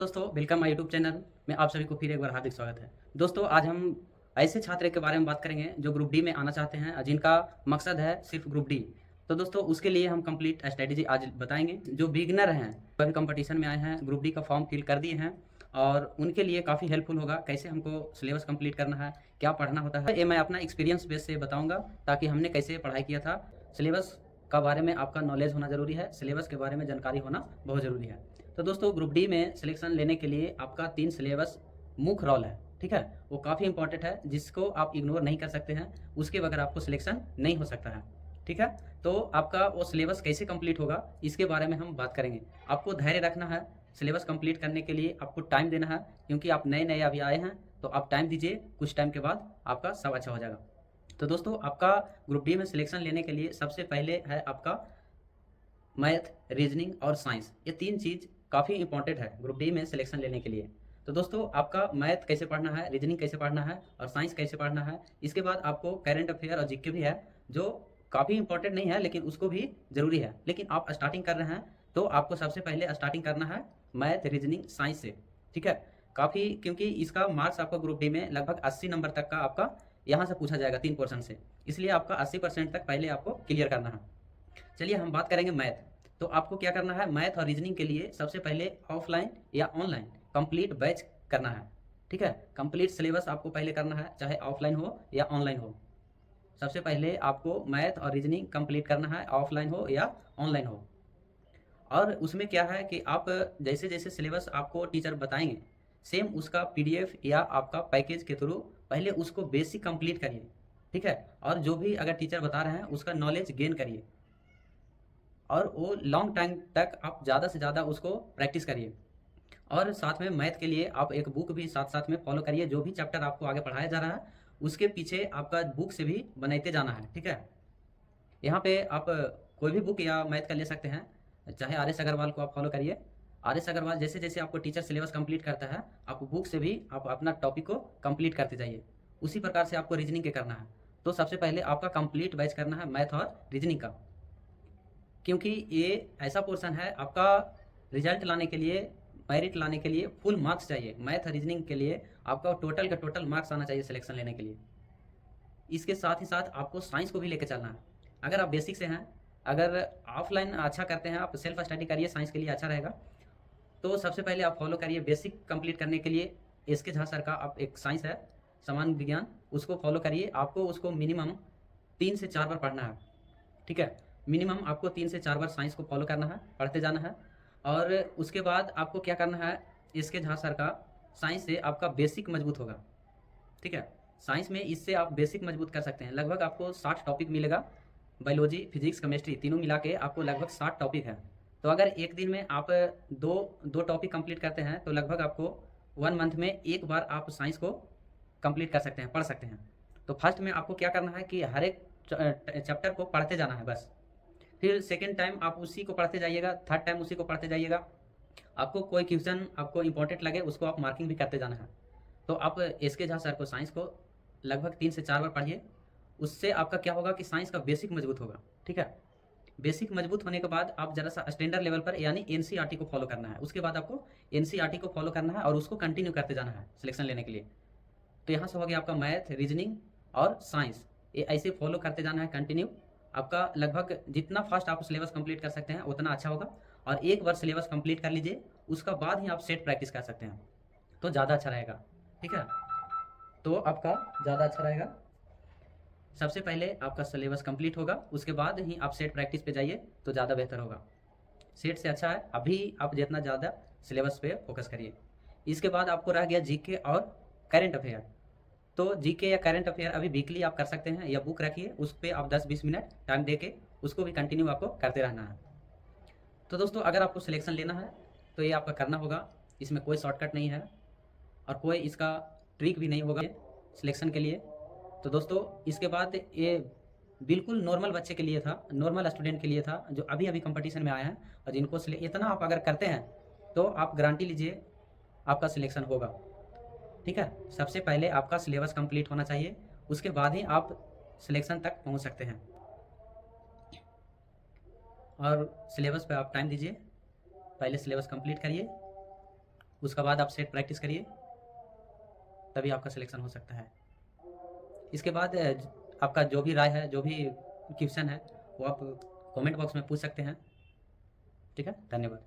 दोस्तों welcome my YouTube channel में आप सभी को फिर एक बार हार्दिक स्वागत है। दोस्तों आज हम ऐसे छात्र के बारे में बात करेंगे जो ग्रुप डी में आना चाहते हैं और जिनका मकसद है सिर्फ ग्रुप डी। तो दोस्तों उसके लिए हम कंप्लीट स्ट्रेटेजी आज बताएंगे। जो बिगिनर हैं वही कंपटीशन में आए हैं, ग्रुप डी का फॉर्म फिल कर दिए हैं और उनके लिए काफ़ी हेल्पफुल होगा कैसे हमको सिलेबस कंप्लीट करना है, क्या पढ़ना होता है। ये मैं अपना एक्सपीरियंस बेस से बताऊँगा ताकि हमने कैसे पढ़ाई किया था। सिलेबस का बारे में आपका नॉलेज होना ज़रूरी है, सिलेबस के बारे में जानकारी होना बहुत ज़रूरी है। तो दोस्तों ग्रुप डी में सिलेक्शन लेने के लिए आपका 3 सिलेबस मुख्य रोल है, ठीक है? वो काफ़ी इंपॉर्टेंट है जिसको आप इग्नोर नहीं कर सकते हैं, उसके बगैर आपको सिलेक्शन नहीं हो सकता है, ठीक है? तो आपका वो सिलेबस कैसे कंप्लीट होगा इसके बारे में हम बात करेंगे। आपको धैर्य रखना है, सिलेबस कंप्लीट करने के लिए आपको टाइम देना है क्योंकि आप नए-नए अभी आए हैं, तो आप टाइम दीजिए, कुछ टाइम के बाद आपका सब अच्छा हो जाएगा। तो दोस्तों आपका ग्रुप डी में सिलेक्शन लेने के लिए सबसे पहले है आपका मैथ, रीजनिंग और साइंस। ये 3 चीज़ काफ़ी इंपॉर्टेंट है ग्रुप डी में सिलेक्शन लेने के लिए। तो दोस्तों आपका मैथ कैसे पढ़ना है, रीजनिंग कैसे पढ़ना है और साइंस कैसे पढ़ना है। इसके बाद आपको करंट अफेयर और जीके भी है जो काफ़ी इंपॉर्टेंट नहीं है लेकिन उसको भी ज़रूरी है। लेकिन आप स्टार्टिंग कर रहे हैं तो आपको सबसे पहले स्टार्टिंग करना है मैथ, रीजनिंग, साइंस से, ठीक है? काफ़ी क्योंकि इसका मार्क्स आपका ग्रुप डी में लगभग 80 नंबर तक का आपका यहाँ से पूछा जाएगा 3 पोर्शन से। इसलिए आपका 80% तक पहले आपको क्लियर करना है। चलिए हम बात करेंगे मैथ। तो आपको क्या करना है, मैथ और रीजनिंग के लिए सबसे पहले ऑफलाइन या ऑनलाइन कंप्लीट बैच करना है, ठीक है? कंप्लीट सिलेबस आपको पहले करना है, चाहे ऑफलाइन हो या ऑनलाइन हो। सबसे पहले आपको मैथ और रीजनिंग कंप्लीट करना है, ऑफलाइन हो या ऑनलाइन हो। और उसमें क्या है कि आप जैसे जैसे सिलेबस आपको टीचर बताएंगे सेम उसका पीडीएफ या आपका पैकेज के थ्रू पहले उसको बेसिक कंप्लीट करिए, ठीक है? और जो भी अगर टीचर बता रहे हैं उसका नॉलेज गेन करिए और वो लॉन्ग टाइम तक आप ज़्यादा से ज़्यादा उसको प्रैक्टिस करिए। और साथ में मैथ के लिए आप एक बुक भी साथ साथ में फॉलो करिए। जो भी चैप्टर आपको आगे पढ़ाया जा रहा है उसके पीछे आपका बुक से भी बनाते जाना है, ठीक है? यहाँ पे आप कोई भी बुक या मैथ का ले सकते हैं, चाहे आर एस अग्रवाल को आप फॉलो करिए। आर एस अग्रवाल जैसे जैसे आपको टीचर सिलेबस कंप्लीट करता है आप बुक से भी आप अपना टॉपिक को कंप्लीट करते जाइए। उसी प्रकार से आपको रीजनिंग के करना है। तो सबसे पहले आपका कंप्लीट बैच करना है मैथ और रीजनिंग का, क्योंकि ये ऐसा पोर्शन है आपका रिजल्ट लाने के लिए, मेरिट लाने के लिए फुल मार्क्स चाहिए। मैथ रीजनिंग के लिए आपका टोटल का टोटल मार्क्स आना चाहिए सिलेक्शन लेने के लिए। इसके साथ ही साथ आपको साइंस को भी लेकर चलना है। अगर आप बेसिक से हैं, अगर ऑफलाइन अच्छा करते हैं, आप सेल्फ स्टडी करिए, साइंस के लिए अच्छा रहेगा। तो सबसे पहले आप फॉलो करिए बेसिक कंप्लीट करने के लिए एस के झा सर का आप एक साइंस है सामान्य विज्ञान, उसको फॉलो करिए। आपको उसको मिनिमम 3 से 4 बार पढ़ना है, ठीक है? मिनिमम आपको 3 से 4 बार साइंस को फॉलो करना है, पढ़ते जाना है। और उसके बाद आपको क्या करना है, इसके झा सर का साइंस से आपका बेसिक मजबूत होगा, ठीक है? साइंस में इससे आप बेसिक मजबूत कर सकते हैं। लगभग आपको 60 टॉपिक मिलेगा, बायोलॉजी, फिजिक्स, केमिस्ट्री तीनों मिला के आपको लगभग 60 टॉपिक है। तो अगर एक दिन में आप दो दो टॉपिक कंप्लीट करते हैं तो लगभग आपको 1 मंथ में एक बार आप साइंस को कंप्लीट कर सकते हैं, पढ़ सकते हैं। तो फर्स्ट में आपको क्या करना है कि हर एक चैप्टर को पढ़ते जाना है बस। फिर सेकंड टाइम आप उसी को पढ़ते जाइएगा, थर्ड टाइम उसी को पढ़ते जाइएगा। आपको कोई क्वेश्चन आपको इंपॉर्टेंट लगे उसको आप मार्किंग भी करते जाना है। तो आप एस के झा सर को साइंस को लगभग 3 से 4 बार पढ़िए। उससे आपका क्या होगा कि साइंस का बेसिक मजबूत होगा, ठीक है? बेसिक मजबूत होने के बाद आप जरा सा स्टैंडर्ड लेवल पर यानी एनसीईआरटी को फॉलो करना है। उसके बाद आपको एनसीईआरटी को फॉलो करना है और उसको कंटिन्यू करते जाना है सिलेक्शन लेने के लिए। तो यहाँ से हो गया आपका मैथ, रीजनिंग और साइंस। ये ऐसे फॉलो करते जाना है कंटिन्यू। आपका लगभग जितना फास्ट आप सिलेबस कंप्लीट कर सकते हैं उतना अच्छा होगा। और एक बार सिलेबस कंप्लीट कर लीजिए, उसका बाद ही आप सेट प्रैक्टिस कर सकते हैं, तो ज़्यादा अच्छा रहेगा, ठीक है? तो आपका ज़्यादा अच्छा रहेगा। सबसे पहले आपका सिलेबस कंप्लीट होगा, उसके बाद ही आप सेट प्रैक्टिस पे जाइए तो ज़्यादा बेहतर होगा। सेट से अच्छा है अभी आप जितना ज़्यादा सिलेबस पे फोकस करिए। इसके बाद आपको रह गया जीके और करंट अफेयर। तो जीके या करंट अफेयर अभी वीकली आप कर सकते हैं, या बुक रखिए उस पर आप 10-20 मिनट टाइम दे के उसको भी कंटिन्यू आपको करते रहना है। तो दोस्तों अगर आपको सिलेक्शन लेना है तो ये आपका करना होगा, इसमें कोई शॉर्टकट नहीं है और कोई इसका ट्रिक भी नहीं होगा सिलेक्शन के लिए। तो दोस्तों इसके बाद ये बिल्कुल नॉर्मल बच्चे के लिए था, नॉर्मल स्टूडेंट के लिए था जो अभी अभी कंपटीशन में आए हैं। और जिनको इतना आप अगर करते हैं तो आप गारंटी लीजिए आपका सिलेक्शन होगा, ठीक है? सबसे पहले आपका सिलेबस कंप्लीट होना चाहिए, उसके बाद ही आप सिलेक्शन तक पहुंच सकते हैं। और सिलेबस पे आप टाइम दीजिए, पहले सिलेबस कंप्लीट करिए। उसके बाद आप सेट प्रैक्टिस करिए, तभी आपका सिलेक्शन हो सकता है। इसके बाद आपका जो भी राय है, जो भी क्वेश्चन है, वो आप कमेंट बॉक्स में पूछ सकते हैं। ठीक है, धन्यवाद।